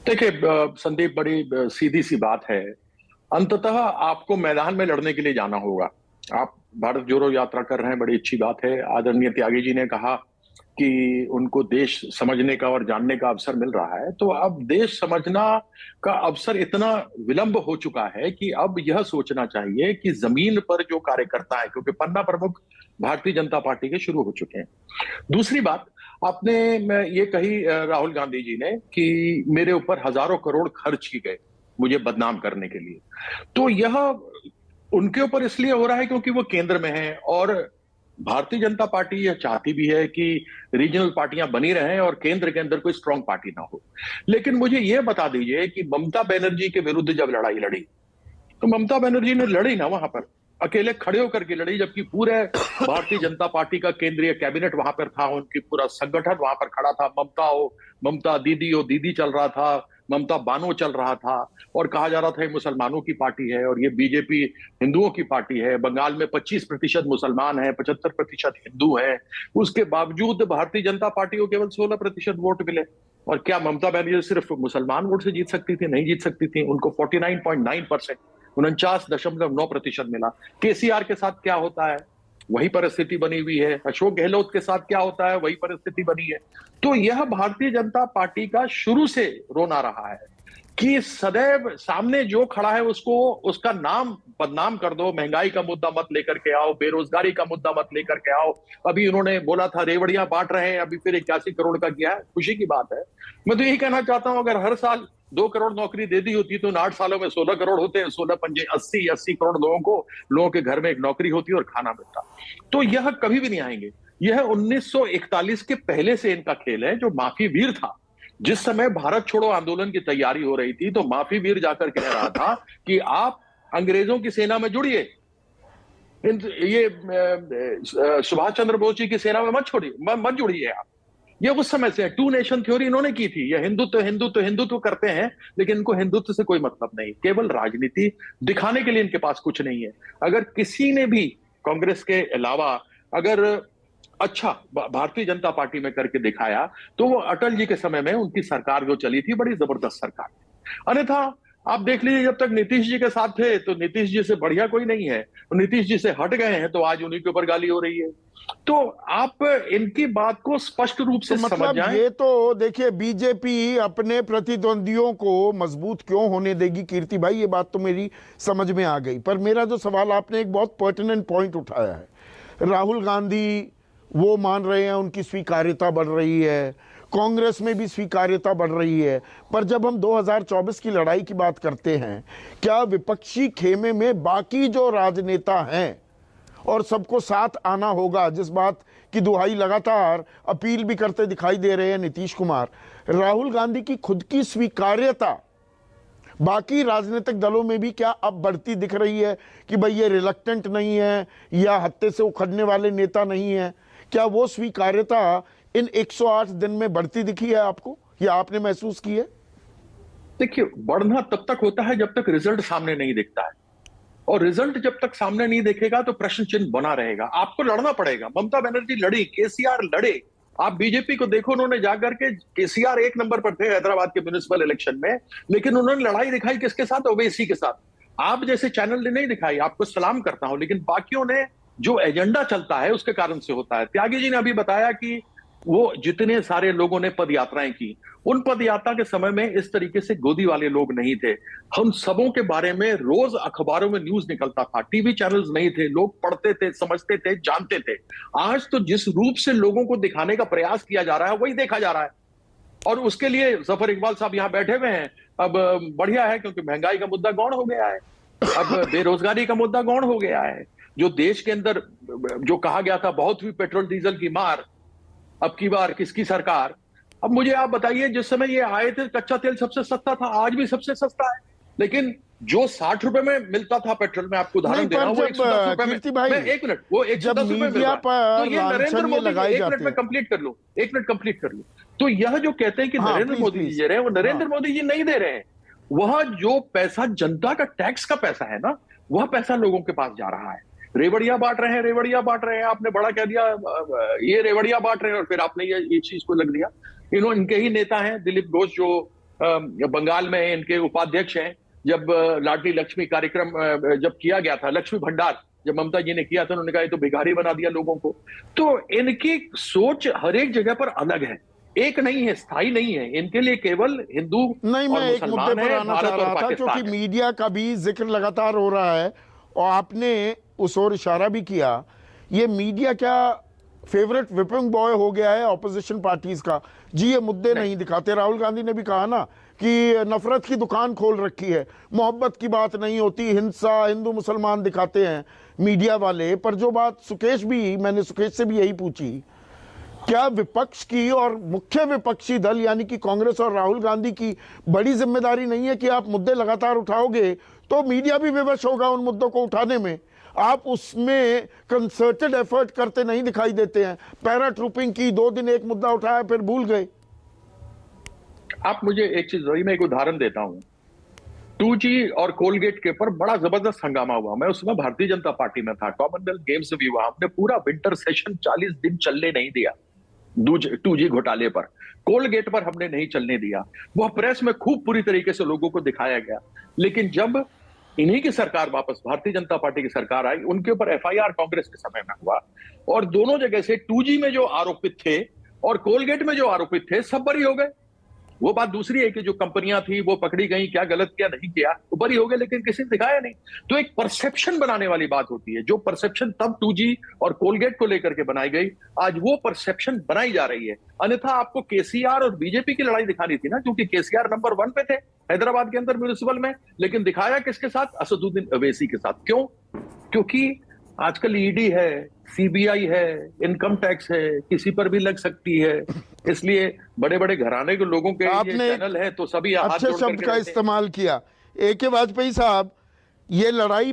देखिए संदीप, बड़ी सीधी सी बात है। अंततः आपको मैदान में लड़ने के लिए जाना होगा। आप भारत जोड़ो यात्रा कर रहे हैं, बड़ी अच्छी बात है। आदरणीय त्यागी जी ने कहा कि उनको देश समझने का और जानने का अवसर मिल रहा है, तो अब देश समझना का अवसर इतना विलंब हो चुका है कि अब यह सोचना चाहिए कि जमीन पर जो कार्यकर्ता है, क्योंकि पन्ना प्रमुख भारतीय जनता पार्टी के शुरू हो चुके हैं। दूसरी बात, आपने ये कही राहुल गांधी जी ने कि मेरे ऊपर हजारों करोड़ खर्च की गए मुझे बदनाम करने के लिए। तो यह उनके ऊपर इसलिए हो रहा है क्योंकि वो केंद्र में है, और भारतीय जनता पार्टी यह चाहती भी है कि रीजनल पार्टियां बनी रहें और केंद्र के अंदर कोई स्ट्रांग पार्टी ना हो। लेकिन मुझे यह बता दीजिए कि ममता बनर्जी के विरुद्ध जब लड़ाई लड़ी, तो ममता बनर्जी ने लड़ी ना वहां पर, अकेले खड़े होकर के लड़ी, जबकि पूरे भारतीय जनता पार्टी का केंद्रीय कैबिनेट वहां पर था, उनकी पूरा संगठन वहां पर खड़ा था। ममता हो, ममता दीदी हो, दीदी चल रहा था, ममता बानो चल रहा था, और कहा जा रहा था ये मुसलमानों की पार्टी है और ये बीजेपी हिंदुओं की पार्टी है। बंगाल में 25% मुसलमान है, 75% हिंदू है। उसके बावजूद भारतीय जनता पार्टी को केवल 16% वोट मिले। और क्या ममता बनर्जी सिर्फ मुसलमान वोट से जीत सकती थी? नहीं जीत सकती थी। उनको 49.9%, 49.9% मिला। केसीआर के साथ क्या होता है, वही परिस्थिति बनी हुई है। अशोक गहलोत के साथ क्या होता है, वही परिस्थिति बनी है। तो यह भारतीय जनता पार्टी का शुरू से रोना रहा है कि सदैव सामने जो खड़ा है उसको, उसका नाम बदनाम कर दो। महंगाई का मुद्दा मत लेकर के आओ, बेरोजगारी का मुद्दा मत लेकर के आओ। अभी उन्होंने बोला था रेवड़ियां बांट रहे हैं, अभी फिर 81 करोड़ का किया है, खुशी की बात है। मैं तो यही कहना चाहता हूं, अगर हर साल 2 करोड़ नौकरी दे दी होती तो इन 8 सालों में 16 करोड़ होते हैं। 16 पंजे 80 करोड़ लोगों के घर में एक नौकरी होती और खाना मिलता। तो यह कभी भी नहीं आएंगे। यह 1941 के पहले से इनका खेल है। जो माफी वीर था, जिस समय भारत छोड़ो आंदोलन की तैयारी हो रही थी, तो माफी वीर जाकर कह रहा था कि आप अंग्रेजों की सेना में जुड़िए, ये सुभाष चंद्र बोस जी की सेना में मत छोड़िए, मत जुड़िए आप। ये उस समय से टू नेशन थ्योरी इन्होंने की थी। ये हिंदुत्व हिंदुत्व हिंदुत्व करते हैं, लेकिन इनको हिंदुत्व से कोई मतलब नहीं, केवल राजनीति दिखाने के लिए इनके पास कुछ नहीं है। अगर किसी ने भी कांग्रेस के अलावा अगर अच्छा भारतीय जनता पार्टी में करके दिखाया, तो वो अटल जी के समय में उनकी सरकार जो चली थी, बड़ी जबरदस्त सरकार थी। अन्यथा आप देख लीजिए, जब तक नीतीश जी के साथ थे तो नीतीश जी से बढ़िया कोई नहीं है। नीतीश जी से हट गए हैं तो आज उन्हीं के ऊपर गाली हो रही है। तो आप इनकी बात को स्पष्ट रूप तो से समझ मतलब जाएं। ये तो देखिए, बीजेपी अपने प्रतिद्वंदियों को मजबूत क्यों होने देगी कीर्ति भाई, ये बात तो मेरी समझ में आ गई। पर मेरा जो सवाल, आपने एक बहुत पर्टिनेंट पॉइंट उठाया है। राहुल गांधी वो मान रहे हैं, उनकी स्वीकार्यता बढ़ रही है, कांग्रेस में भी स्वीकार्यता बढ़ रही है। पर जब हम 2024 की लड़ाई की बात करते हैं, क्या विपक्षी खेमे में बाकी जो राजनेता हैं, और सबको साथ आना होगा, जिस बात की दुहाई लगातार अपील भी करते दिखाई दे रहे हैं नीतीश कुमार, राहुल गांधी की खुद की स्वीकार्यता बाकी राजनीतिक दलों में भी क्या अब बढ़ती दिख रही है कि भाई ये रिलक्टेंट नहीं है या हत्थे से उखड़ने वाले नेता नहीं है? क्या वो स्वीकार्यता इन 108 दिन में बढ़ती दिखी है आपको, या आपने महसूस की है? देखिए, बढ़ना तब तक होता है जब तक रिजल्ट सामने नहीं दिखता है, और रिजल्ट जब तक सामने नहीं देखेगा तो प्रश्न चिन्ह बना रहेगा। आपको लड़ना पड़ेगा। ममता बनर्जी लड़ी, केसीआर लड़े। आप बीजेपी को देखो, उन्होंने जाकर के, केसीआर 1 नंबर पर थे हैदराबाद के म्युनिसिपल इलेक्शन में, लेकिन उन्होंने लड़ाई दिखाई किसके साथ? ओवैसी के साथ। आप जैसे चैनल ने नहीं दिखाई, आपको सलाम करता हूं, लेकिन बाकियों ने, जो एजेंडा चलता है उसके कारण से होता है। त्यागी जी ने अभी बताया कि वो जितने सारे लोगों ने पद यात्राएं की, उन पद यात्रा के समय में इस तरीके से गोदी वाले लोग नहीं थे। हम सबों के बारे में रोज अखबारों में न्यूज निकलता था, टीवी चैनल्स नहीं थे, लोग पढ़ते थे, समझते थे, जानते थे। आज तो जिस रूप से लोगों को दिखाने का प्रयास किया जा रहा है, वही देखा जा रहा है। और उसके लिए जफर इकबाल साहब यहाँ बैठे हुए हैं। अब बढ़िया है, क्योंकि महंगाई का मुद्दा गौण हो गया है, अब बेरोजगारी का मुद्दा गौण हो गया है। जो देश के अंदर जो कहा गया था बहुत हुई पेट्रोल डीजल की मार, अब की बार किसकी सरकार? अब मुझे आप बताइए, जिस समय ये आए थे कच्चा तेल सबसे सस्ता था, आज भी सबसे सस्ता है, लेकिन जो 60 रुपए में मिलता था पेट्रोल में, आपको नहीं, उदाहरण दे रहा पर हूं, वो जब 110 रुपए में, कीर्ति भाई, मैं 1 मिनट, वो 110 जब रुपए मिल मीडिया रहा है। तो पर ये नरेंद्र लांछन ये मोदी, लगाए 1 मिनट जाते में हैं। कंप्लीट कर लो, 1 मिनट कंप्लीट कर लो। तो यह जो कहते हैं कि हाँ नरेंद्र प्लीज मोदी जी प्लीज। दे रहे हैं, वो नरेंद्र हाँ, मोदी जी नहीं दे रहे हैं। वह जो पैसा जनता का टैक्स का पैसा है ना, वह पैसा लोगों के पास जा रहा है। रेवड़िया बांट रहे हैं, रेवड़िया बांट रहे हैं, आपने बड़ा कह दिया, ये रेवड़िया बांट रहे हैं, और फिर आपने ये चीज को लग दिया। इन्होंने, इनके ही नेता हैं दिलीप घोष, जो बंगाल में इनके उपाध्यक्ष हैं। जब लाडली लक्ष्मी कार्यक्रम जब किया गया था, लक्ष्मी भंडार जब ममता जी ने किया था, उन्होंने कहा ये तो भिखारी बना दिया लोगों को। तो इनकी सोच हर एक जगह पर अलग है, एक नहीं है, स्थायी नहीं है। इनके लिए केवल हिंदू नहीं, मैं और एक मुद्दे मुसलमान पर है, आना भारत चाह और रहा था, पाकिस्तान क्योंकि है। मीडिया का भी जिक्र लगातार हो रहा है और आपने उस ओर इशारा भी किया। ये मीडिया क्या फेवरेट विपिंग बॉय हो गया है ऑपोजिशन पार्टीज का? जी, ये मुद्दे नहीं दिखाते। राहुल गांधी ने भी कहा ना कि नफरत की दुकान खोल रखी है, मोहब्बत की बात नहीं होती, हिंसा हिंदू मुसलमान दिखाते हैं मीडिया वाले। पर जो बात मैंने सुकेश से भी यही पूछी, क्या विपक्ष की और मुख्य विपक्षी दल यानी कि कांग्रेस और राहुल गांधी की बड़ी जिम्मेदारी नहीं है कि आप मुद्दे लगातार उठाओगे तो मीडिया भी विवश होगा उन मुद्दों को उठाने में? आप उसमें कंसर्टेड एफर्ट करते नहीं दिखाई देते हैं। पैरा ट्रूपिंग की, 2 दिन एक मुद्दा उठाया फिर भूल गए। आप मुझे एक चीज, वही मैं एक उदाहरण देता हूं। 2G और कोलगेट के ऊपर बड़ा जबरदस्त हंगामा हुआ। मैं उसमें भारतीय जनता पार्टी में था, कॉमनवेल्थ गेम्स भी हुआ, हमने पूरा विंटर सेशन 40 दिन चलने नहीं दिया 2G घोटाले पर। कोलगेट पर हमने नहीं चलने दिया। वह प्रेस में खूब पूरी तरीके से लोगों को दिखाया गया। लेकिन जब इन्हीं की सरकार वापस भारतीय जनता पार्टी की सरकार आई, उनके ऊपर FIR कांग्रेस के समय में हुआ और दोनों जगह से 2G में जो आरोपित थे और कोलगेट में जो आरोपित थे सब बरी हो गए। वो बात दूसरी है कि जो कंपनियां थी वो पकड़ी गई, क्या गलत किया नहीं किया, वो बरी हो गए, लेकिन किसी ने दिखाया नहीं। तो एक परसेप्शन बनाने वाली बात होती है। जो परसेप्शन तब 2G और कोलगेट को लेकर के बनाई गई, आज वो परसेप्शन बनाई जा रही है। अन्यथा आपको KCR और बीजेपी की लड़ाई दिखानी थी ना, क्योंकि KCR नंबर 1 पे थे हैदराबाद के अंदर म्युनिसिपल में, लेकिन दिखाया किसके साथ? असदुद्दीन अवैसी के साथ। क्यों? क्योंकि आजकल ED है, CBI है, इनकम टैक्स है, किसी पर भी लग सकती है। इसलिए बड़े बड़े घराने के लोगों के ये चैनल है तो सभी हाथ अच्छे जोड़ शब्द करके का रहते हैं। इस्तेमाल किया। AK वाजपेयी साहब, ये लड़ाई